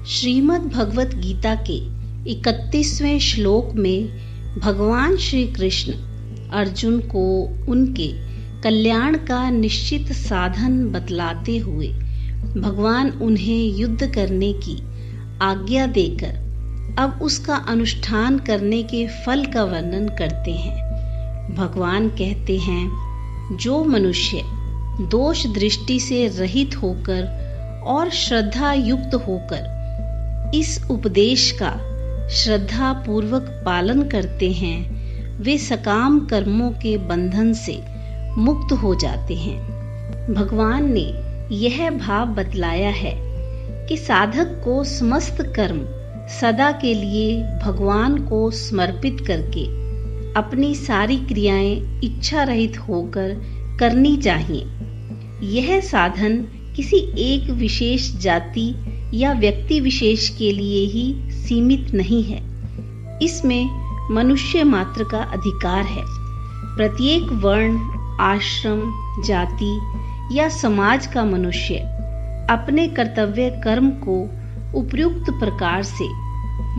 श्रीमद् भगवत गीता के 31वें श्लोक में भगवान श्री कृष्ण अर्जुन को उनके कल्याण का निश्चित साधन बतलाते हुए भगवान उन्हें युद्ध करने की आज्ञा देकर अब उसका अनुष्ठान करने के फल का वर्णन करते हैं। भगवान कहते हैं, जो मनुष्य दोष दृष्टि से रहित होकर और श्रद्धा युक्त होकर इस उपदेश का श्रद्धा पूर्वक पालन करते हैं, वे सकाम कर्मों के बंधन से मुक्त हो जाते हैं। भगवान ने यह भाव बतलाया है कि साधक को समस्त कर्म सदा के लिए भगवान को समर्पित करके अपनी सारी क्रियाएं इच्छा रहित होकर करनी चाहिए। यह साधन किसी एक विशेष जाति या व्यक्ति विशेष के लिए ही सीमित नहीं है। इसमें मनुष्य मात्र का अधिकार है। प्रत्येक वर्ण, आश्रम, जाति या समाज का मनुष्य अपने कर्तव्य कर्म को उपयुक्त प्रकार से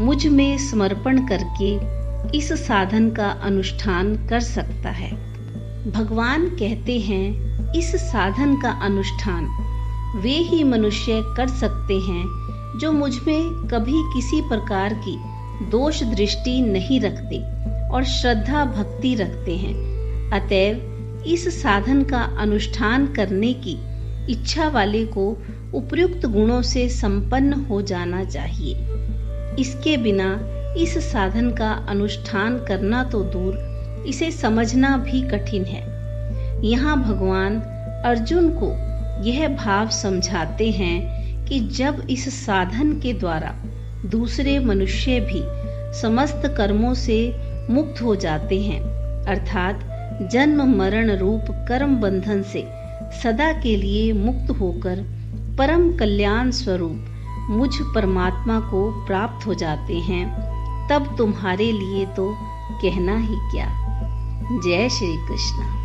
मुझ में समर्पण करके इस साधन का अनुष्ठान कर सकता है। भगवान कहते हैं, इस साधन का अनुष्ठान वे ही मनुष्य कर सकते हैं जो मुझ में कभी किसी प्रकार की दोष दृष्टि नहीं रखते और श्रद्धा भक्ति रखते हैं। अतएव इस साधन का अनुष्ठान करने की इच्छा वाले को उपयुक्त गुणों से संपन्न हो जाना चाहिए। इसके बिना इस साधन का अनुष्ठान करना तो दूर, इसे समझना भी कठिन है। यहाँ भगवान अर्जुन को यह भाव समझाते हैं कि जब इस साधन के द्वारा दूसरे मनुष्य भी समस्त कर्मों से मुक्त हो जाते हैं, अर्थात जन्म मरण रूप कर्म बंधन से सदा के लिए मुक्त होकर परम कल्याण स्वरूप मुझ परमात्मा को प्राप्त हो जाते हैं, तब तुम्हारे लिए तो कहना ही क्या। जय श्री कृष्ण।